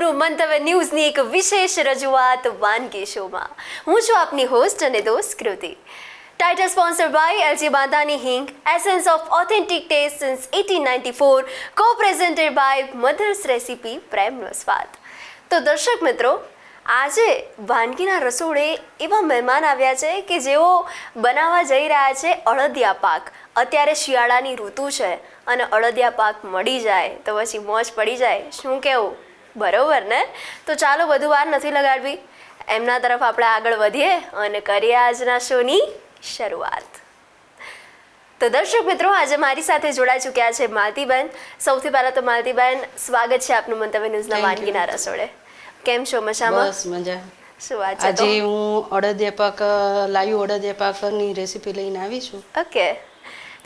આપનું મંતવ્ય ન્યૂઝની એક વિશેષ રજૂઆત વાનગી શોમાં હું છું આપની હોસ્ટ અને દોસ્ત Kriti. Title sponsored by LG Bandhani Hing, essence of authentic taste since 1894, co-presented by Mother's Recipe, પ્રેમનો સ્વાદ. તો દર્શક મિત્રો, આજે વાનગીના રસોડે એવા મહેમાન આવ્યા છે કે જેઓ બનાવવા જઈ રહ્યા છે અળદિયા પાક. અત્યારે શિયાળાની ઋતુ છે અને અળદિયા પાક મળી જાય તો પછી મોજ પડી જાય. શું કહેવું, બરોબર ને? તો ચાલો વધુ વાર નથી લગાડવી, એમના તરફ આપણે આગળ વધીએ અને કરીએ આજના શોની શરૂઆત. તો દર્શક મિત્રો, આજે મારી સાથે જોડાઈ ચૂક્યા છે માલતીબેન. સૌથી પહેલાં તો માલતીબેન, સ્વાગત છે આપનું મંતવ્ય ન્યૂઝના વાનગીના રસોડે. કેમ છો? મજામાં? બસ મજા. શું વાત છે? આજે હું અડદિયા પાક લાઈવ અડદિયા પાકની રેસીપી લઈને આવી છું. ઓકે,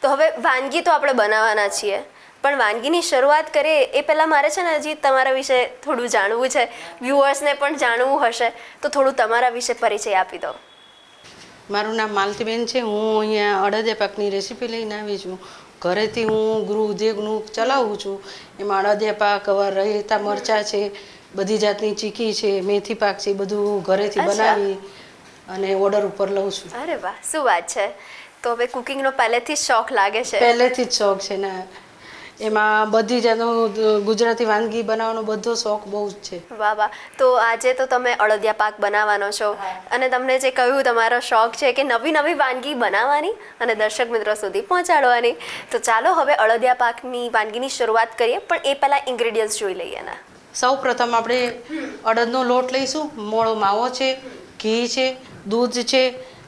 તો હવે વાનગી તો આપણે બનાવવાના છીએ, પણ વાનગીની શરૂઆત કરીએ એ પહેલાં મારે છે ને હજી તમારા વિશે થોડું જાણવું છે. વ્યુઅર્સને પણ જાણવું હશે, તો થોડું તમારા વિશે પરિચય આપી દો. મારું નામ માલતીબેન છે. હું અહીંયા અડદિયા પાકની રેસીપી લઈને આવી છું. ઘરેથી હું ગૃહ ઉદ્યોગનું ચલાવું છું. એમાં અડદિયા પાક, રહેતા મરચાં છે, બધી જાતની ચીકી છે, મેથી પાક છે, બધું ઘરેથી બનાવી અને ઓર્ડર ઉપર લઉં છું. અરે વાહ, શું વાત છે! તો હવે કુકિંગનો પહેલેથી જ શોખ લાગે છે? પહેલેથી જ શોખ છે ને. એમાં બધી જાતનું ગુજરાતી વાનગી બનાવવાનો બધો શોખ બહુ જ છે. વાહ વાહ. તો આજે તો તમે અળદિયા પાક બનાવવાનો છો અને તમને જે કહ્યું તમારો શોખ છે કે નવી નવી વાનગી બનાવવાની અને દર્શક મિત્રો સુધી પહોંચાડવાની. તો ચાલો હવે અળદિયા પાકની વાનગીની શરૂઆત કરીએ, પણ એ પહેલાં ઇન્ગ્રેડિયન્ટ્સ જોઈ લઈએ ને. સૌ પ્રથમ આપણે અડદનો લોટ લઈશું. મોળો માવો છે, ઘી છે, દૂધ છે,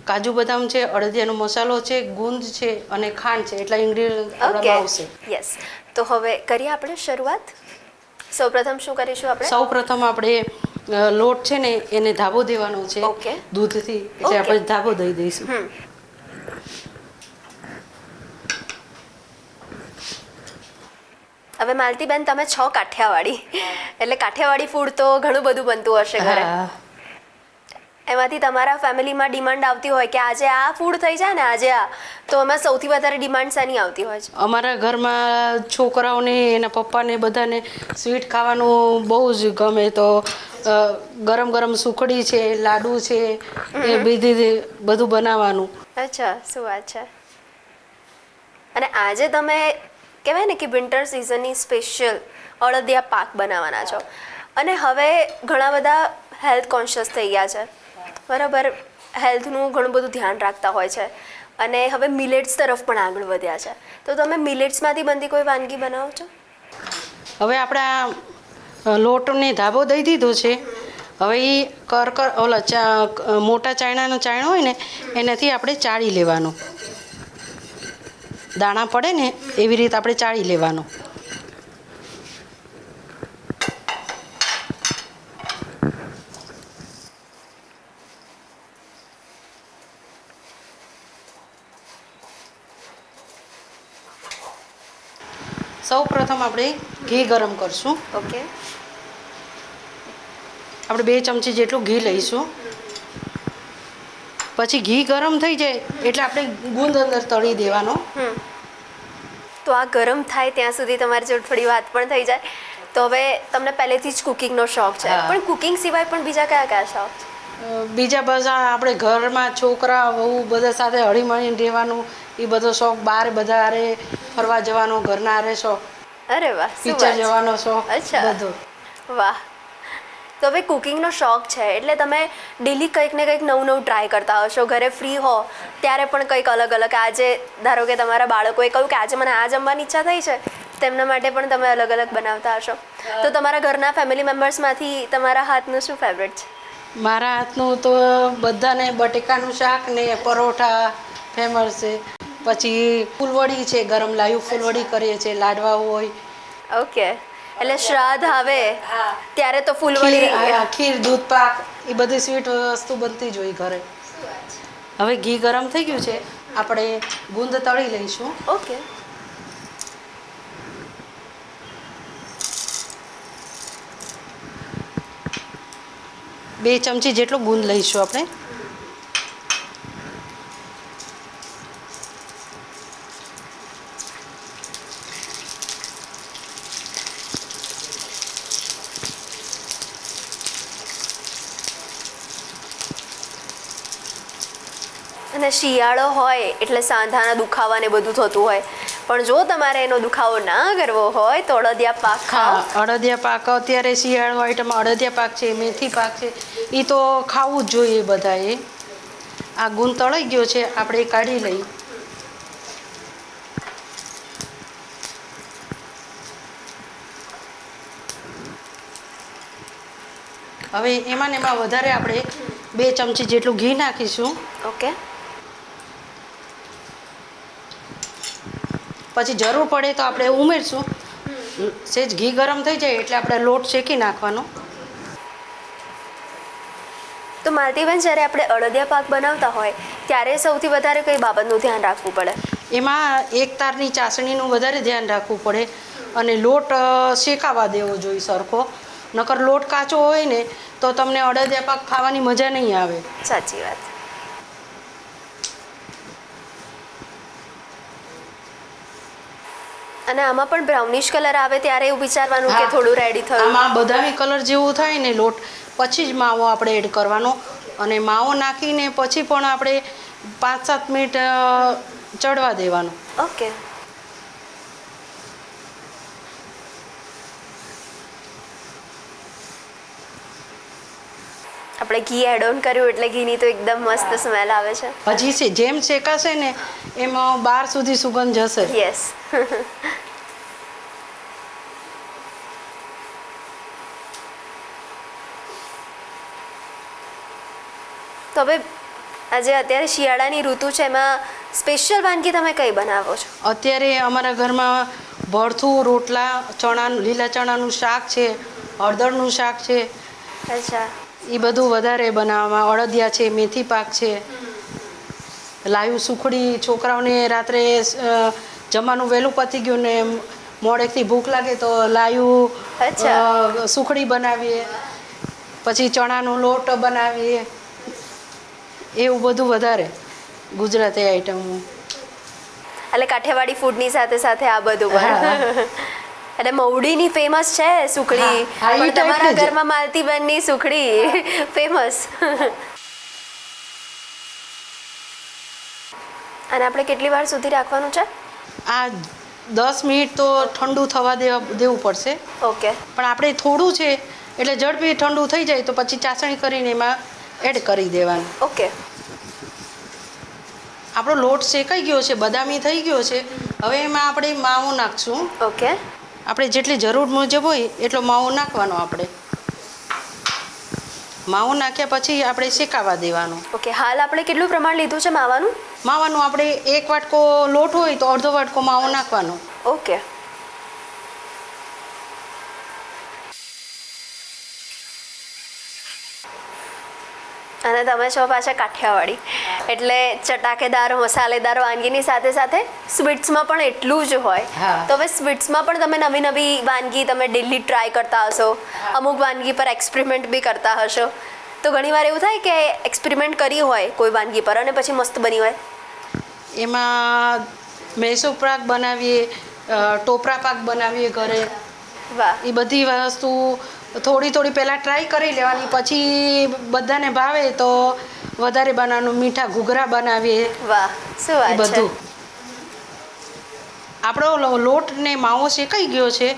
કાજુ બદામ છે, અડદિયાનો મસાલો છે, ગુંદ છે અને ખાંડ છે. એટલા ઇન્ગ્રેડિયન્ટ આપણામાં આવશે. યસ. તો હવે કરીએ આપણે શરૂઆત. સૌપ્રથમ શું કરીશું આપણે? સૌપ્રથમ આપણે લોટ છે ને એને ધાબો દેવાનો છે. ઓકે. દૂધથી, એટલે આપણે ધાબો દઈ દઈશું. હવે માલતીબેન, તમે છો કાઠિયાવાડી, એટલે કાઠિયાવાડી ફૂડ તો ઘણું બધું બનતું હશે ઘરે. એમાંથી તમારા ફેમિલીમાં ડિમાન્ડ આવતી હોય કે આજે આ ફૂડ થઈ જાય ને આજે આ, તો એમાં સૌથી વધારે ડિમાન્ડ શાની આવતી હોય છે? અમારા ઘરમાં છોકરાઓને, એના પપ્પાને બધાને સ્વીટ ખાવાનું બહુ જ ગમે. તો ગરમ ગરમ સુખડી છે, લાડુ છે, એ બધું બનાવવાનું. અચ્છા, શું વાત છે! અને આજે તમે કહેવાય ને કે વિન્ટર સિઝનની સ્પેશિયલ અળદિયા પાક બનાવવાના છો. અને હવે ઘણા બધા હેલ્થ કોન્શિયસ થઈ ગયા છે, બરાબર? હેલ્થનું ઘણું બધું ધ્યાન રાખતા હોય છે અને હવે મિલેટ્સ તરફ પણ આગળ વધ્યા છે. તો તમે મિલેટ્સમાંથી બનતી કોઈ વાનગી બનાવો છો? હવે આપણા લોટને ધાબો દઈ દીધો છે. હવે એ મોટા ચાયણાનો ચાયણો હોય ને એનાથી આપણે ચાળી લેવાનો. દાણા પડે ને એવી રીતે આપણે ચાળી લેવાનો. સૌ પ્રથમ આપણે ઘી ગરમ કરશું. ઓકે. આપણે 2 ચમચી જેટલું ઘી લઈશું. પછી ઘી ગરમ થઈ જાય એટલે આપણે ગુંદ અંદર તળી દેવાનો. તો આ ગરમ થાય ત્યાં સુધી તમારી જોડે થોડી વાત પણ થઈ જાય. તો હવે તમને પહેલેથી જ કુકિંગનો શોખ છે, પણ કુકિંગ સિવાય પણ બીજા કયા કયા શોખ છે? બીજા બધા આપણે ઘરમાં છોકરા વહુ બધા સાથે હળીમળીને રહેવાનું, એ બધો શોખ. બહાર બધા હારે ફરવા જવાનો, ઘરના હારે શોખ. અરે વાહ, પિક્ચર જવાનો શોખ. અચ્છા, બધો. વાહ. તો હવે કુકિંગનો શોખ છે એટલે તમે ડેલી કંઈક ને કંઈક નવું નવું ટ્રાય કરતા હશો. ઘરે ફ્રી હો ત્યારે પણ કંઈક અલગ અલગ. આજે ધારો કે તમારા બાળકોએ કહ્યું કે આજે મને આ જમવાની ઈચ્છા થઈ છે, તેમના માટે પણ તમે અલગ અલગ બનાવતા હશો. તો તમારા ઘરના ફેમિલી મેમ્બર્સમાંથી તમારા હાથનું શું ફેવરેટ છે? મારા હાથનું તો બધાને બટેકાનું શાક ને પરોઠા ફેમસ છે. પછી ફૂલવડી છે, ગરમ લાઈવ ફૂલવડી કરીએ છીએ, લાડવા હોય. ઓકે, એટલે શ્રાદ્ધ આવે ત્યારે તો ફૂલવડી, ખીર, દૂધ પાક, એ બધી સ્વીટ વસ્તુ બનતી જ હોય ઘરે. હવે ઘી ગરમ થઈ ગયું છે, આપણે ગુંદ તળી લઈશું. ઓકે. બે ચમચી જેટલો ગુંદ લઈશું આપણે. અને શિયાળો હોય એટલે સાંધાના દુખાવા ને બધું થતું હોય, પણ જો તમારે એનો દુખાવો ના કરવો હોય તો અડદિયા પાક ખાઓ. અડદિયા પાક અત્યારે શિયાળો આઈટમમાં અડદિયા પાક છે, મેથી પાક છે, એ તો ખાવું જ જોઈએ બધાએ. આ ગુણ તળાઈ ગયો છે, આપણે એ કાઢી લઈ. હવે એમાં ને એમાં વધારે આપણે 2 ચમચી જેટલું ઘી નાખીશું. ઓકે. પછી જરૂર પડે તો આપણે ઉમેરશું. સહેજ ઘી ગરમ થઈ જાય એટલે આપણે લોટ શેકી નાખવાનો. તો માલતીબેન, જ્યારે આપણે અડદિયા પાક બનાવતા હોય ત્યારે સૌથી વધારે કઈ બાબતનું ધ્યાન રાખવું પડે? એમાં એક તારની ચાસણીનું વધારે ધ્યાન રાખવું પડે અને લોટ શેકાવા દેવો જોઈએ સરખો. નકર લોટ કાચો હોય ને તો તમને અડદિયા પાક ખાવાની મજા નહીં આવે. સાચી વાત. અને આમાં પણ બ્રાઉનિશ કલર આવે ત્યારે એવું વિચારવાનું કે થોડું રેડી થયું. આમાં બદામી કલર જેવું થાય ને લોટ, પછી જ માવો આપણે એડ કરવાનો. અને માવો નાખીને પછી પણ આપણે 5-7 મિનિટ ચડવા દેવાનો. ઓકે. આપણે ઘી એડ ઓન કર્યું એટલે ઘીની તો એકદમ મસ્ત સ્મેલ આવે છે. હજી છે જેમ શેકાશે ને એમાં બહાર સુધી સુગંધ જશે. યસ. તો હવે આજે અત્યારે શિયાળાની ઋતુ છે, એમાં સ્પેશિયલ વાનગી તમે કઈ બનાવો છો? અત્યારે અમારા ઘરમાં ભરથું, રોટલા, લીલા ચણાનું શાક છે, હળદરનું શાક છે. અચ્છા. એ બધું વધારે બનાવવામાં. અડદિયા છે, મેથી પાક છે, લાયું સુખડી. છોકરાઓને રાત્રે જમવાનું વહેલું પતી ગયું ને મોડેકથી ભૂખ લાગે તો લાયું સુખડી બનાવીએ, પછી ચણાનો લોટ બનાવીએ. એવું બધું વધારે ગુજરાતી આઈટમો. એટલે કાઠિયાવાડી ફૂડની સાથે સાથે આ બધું પણ. અને મવડીની ફેમસ છે સુખડી, પણ તમારા ઘરમાં માલતીબેનની સુખડી ફેમસ. અને આપણે કેટલી વાર સુધી રાખવાનું છે? આ 10 મિનિટ તો ઠંડુ થવા દેવું પડશે. ઓકે. પણ આપણે થોડું છે એટલે ઝડપી ઠંડુ થઈ જાય તો પછી ચાસણી કરીને એમાં એડ કરી દેવાનું. ઓકે. આપણો લોટ શેકાઈ ગયો છે, બદામી થઈ ગયો છે. હવે એમાં આપણે માવો નાખશું. ઓકે. આપણે જેટલી જરૂર મુજબ હોય એટલો માવો નાખવાનો. આપણે માવો નાખ્યા પછી આપણે શેકાવા દેવાનો. ઓકે. હાલ આપણે કેટલું પ્રમાણ લીધું છે માવાનું? માવાનું આપણે 1 વાટકો લોટ હોય તો અડધો વાટકો માવો નાખવાનો. ઓકે. અને તમે છો પાછા કાઠિયાવાડી, એટલે ચટાકેદાર મસાલેદાર વાનગીની સાથે સાથે સ્વીટ્સમાં પણ એટલું જ હોય. તો હવે સ્વીટ્સમાં પણ તમે નવી નવી વાનગી તમે ડેલી ટ્રાય કરતા હશો, અમુક વાનગી પર એક્સપેરિમેન્ટ બી કરતા હશો. તો ઘણીવાર એવું થાય કે એક્સપેરિમેન્ટ કરી હોય કોઈ વાનગી પર અને પછી મસ્ત બની હોય. એમાં મૈસૂર પાક બનાવીએ, ટોપરા પાક બનાવીએ ઘરે. વાહ. એ બધી વસ્તુ થોડી પહેલાં ટ્રાય કરી લેવાની, પછી બધાને ભાવે તો વધારે બનાવવાનું. મીઠા ઘૂઘરા બનાવીએ. વાહ, શું વાત છે. બધું. આપણો લોટ ને માવો શેકાઈ ગયો છે.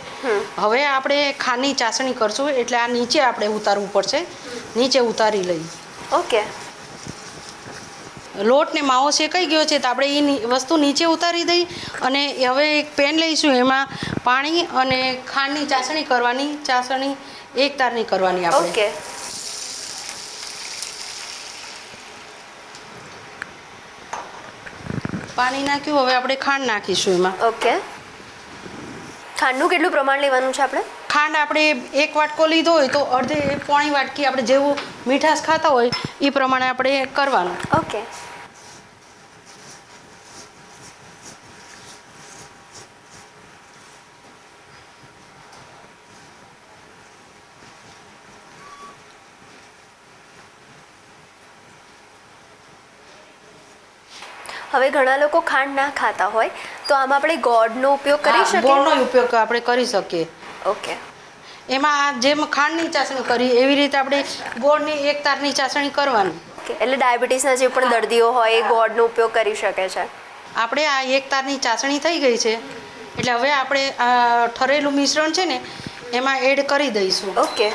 હવે આપણે ખાંડની ચાસણી કરશું, એટલે આ નીચે આપણે ઉતારવું પડશે. નીચે ઉતારી લઈ. ઓકે. લોટ ને માવો શેકાઈ ગયો છે તો આપણે એ વસ્તુ નીચે ઉતારી દઈ અને હવે એક પેન લઈશું. એમાં પાણી અને ખાંડની ચાસણી કરવાની. ચાસણી એક તારની કરવાની આપણે. ઓકે. પાણી નાખ્યું, હવે આપણે ખાંડ નાખીશું એમાં. ઓકે. ખાંડનું કેટલું પ્રમાણ લેવાનું છે આપણે? ખાંડ આપણે 1 વાટકો લીધો હોય તો પોણી વાટકી આપણે જેવું મીઠાશ ખાતા હોય એ પ્રમાણે આપણે કરવાનું. ઓકે. હવે ઘણા લોકો ખાંડ ના ખાતા હોય તો આમાં આપણે ગોળનો ઉપયોગ કરી શકીએ? ગોળનો ઉપયોગ આપણે કરી શકીએ. ઓકે. એમાં જેમ ખાંડની ચાસણી કરી એવી રીતે આપણે ગોળની 1 તારની ચાસણી કરવાની. ઓકે, એટલે ડાયાબિટીસના જે પણ દર્દીઓ હોય એ ગોળનો ઉપયોગ કરી શકે છે. આપણે આ એક તારની ચાસણી થઈ ગઈ છે, એટલે હવે આપણે આ ઠરેલું મિશ્રણ છે ને એમાં એડ કરી દઈશું. ઓકે.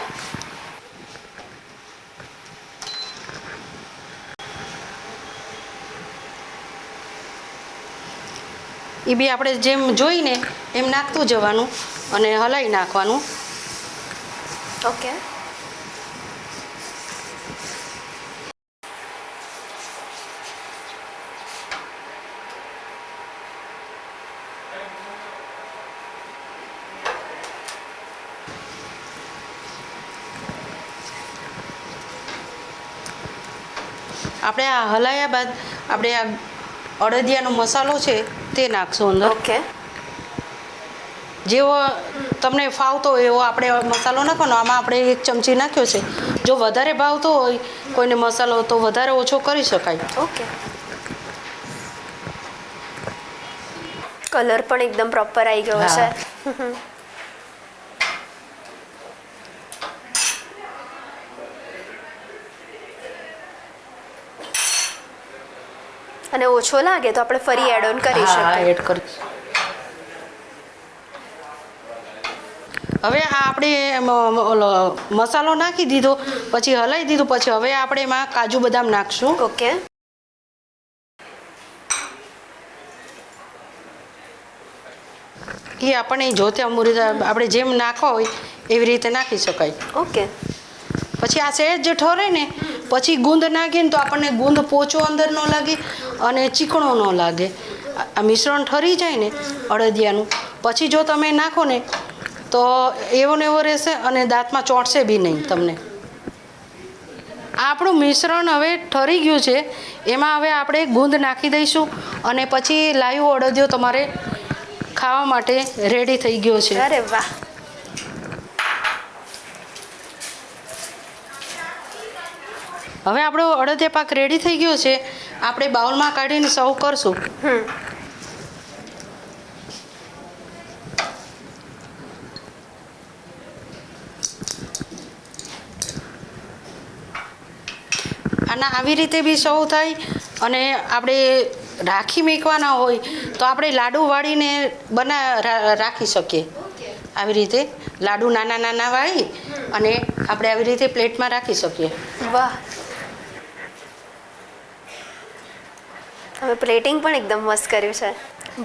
એ બી આપણે જેમ જોઈને એમ નાખતું જવાનું અને હલાવી નાખવાનું. ઓકે. આપણે આ હલાયા બાદ આપણે આ અડદિયાનો મસાલો છે તે નાખશું અંદર. ઓકે. જેવો તમને ફાવતો હોય એવો આપણે મસાલો નાખવાનો. આમાં આપણે 1 ચમચી નાખ્યો છે. જો વધારે ભાવતો હોય કોઈને મસાલો તો વધારે ઓછો કરી શકાય. ઓકે. કલર પણ એકદમ પ્રોપર આવી ગયો છે. અને ઓછો લાગે તો આપણે ફરી એડ ઓન કરી શકીએ. એડ કરી. હવે આ આપણે ઓલો મસાલો નાખી દીધો, પછી હલાવી દીધું, પછી હવે આપણે એમાં કાજુ બદામ નાખશું. ઓકે. એ આપણને જોતે અમુરી આપણે જેમ નાખવા હોય એવી રીતે નાખી શકાય. ઓકે. પછી આ સહેજ જે ઠરે ને પછી ગુંદ નાખીને તો આપણને ગુંદ પોચો અંદર ન લાગે અને ચીકણો ન લાગે. આ મિશ્રણ ઠરી જાય ને અડદિયાનું પછી જો તમે નાખો ને તો એવો ને એવો રહેશે અને દાંતમાં ચોંટશે બી નહીં તમને. આપણું મિશ્રણ હવે ઠરી ગયું છે. એમાં હવે આપણે ગુંદ નાખી દઈશું અને પછી લાઈવ અડદિયો તમારે ખાવા માટે રેડી થઈ ગયો છે. અરે વાહ. હવે આપણો અડદિયા પાક રેડી થઈ ગયો છે. આપણે બાઉલમાં કાઢીને સર્વ કરશું. અને આવી રીતે બી સર્વ થાય. અને આપણે રાખી મૂકવાના હોય તો આપણે લાડુ વાળીને રાખી શકીએ. આવી રીતે લાડુ નાના નાના વાળી અને આપણે આવી રીતે પ્લેટમાં રાખી શકીએ. વાહ. હવે પ્લેટિંગ પણ એકદમ મસ્ત કર્યું છે.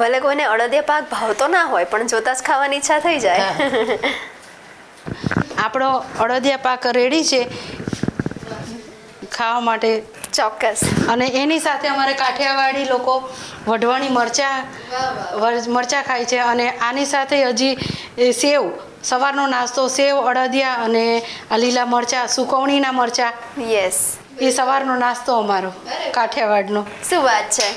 ભલે કોઈને અડદિયા પાક ભાવતો ના હોય પણ જોતા જ ખાવાની ઈચ્છા થઈ જાય. આપણો અડદિયા પાક રેડી છે ખાવા માટે. ચોક્કસ. અને એની સાથે અમારે કાઠિયાવાડી લોકો વઢવાણી મરચાં ખાય છે. અને આની સાથે હજી સેવ, સવારનો નાસ્તો સેવ, અડદિયા અને આ લીલા મરચાં, સુકવણીના મરચાં. યસ. એ સવારનો નાસ્તો અમારો કાઠિયાવાડનો. શું વાત છે.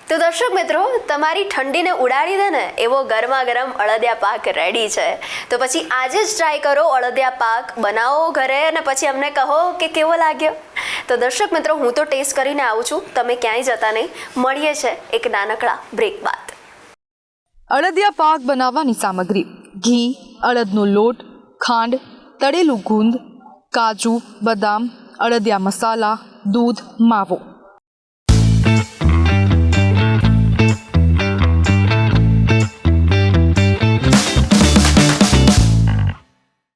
તો દર્શક મિત્રો, તમારી ઠંડીને ઉડાડી દે ને એવો ગરમા ગરમ અડદિયા પાક રેડી છે. તો પછી આજે જ ટ્રાય કરો અડદિયા પાક, બનાવો ઘરે અને પછી અમને કહો કે કેવો લાગ્યો. તો દર્શક મિત્રો, હું તો ટેસ્ટ કરીને આવું છું, તમે ક્યાંય જતા નહીં. મળીએ છે એક નાનકડા બ્રેક બાદ. અડદિયા પાક બનાવવાની સામગ્રી: ઘી, અડદનો લોટ, ખાંડ, તળેલું ગુંદ, કાજુ, બદામ, અડદિયા મસાલા, દૂધ, માવો.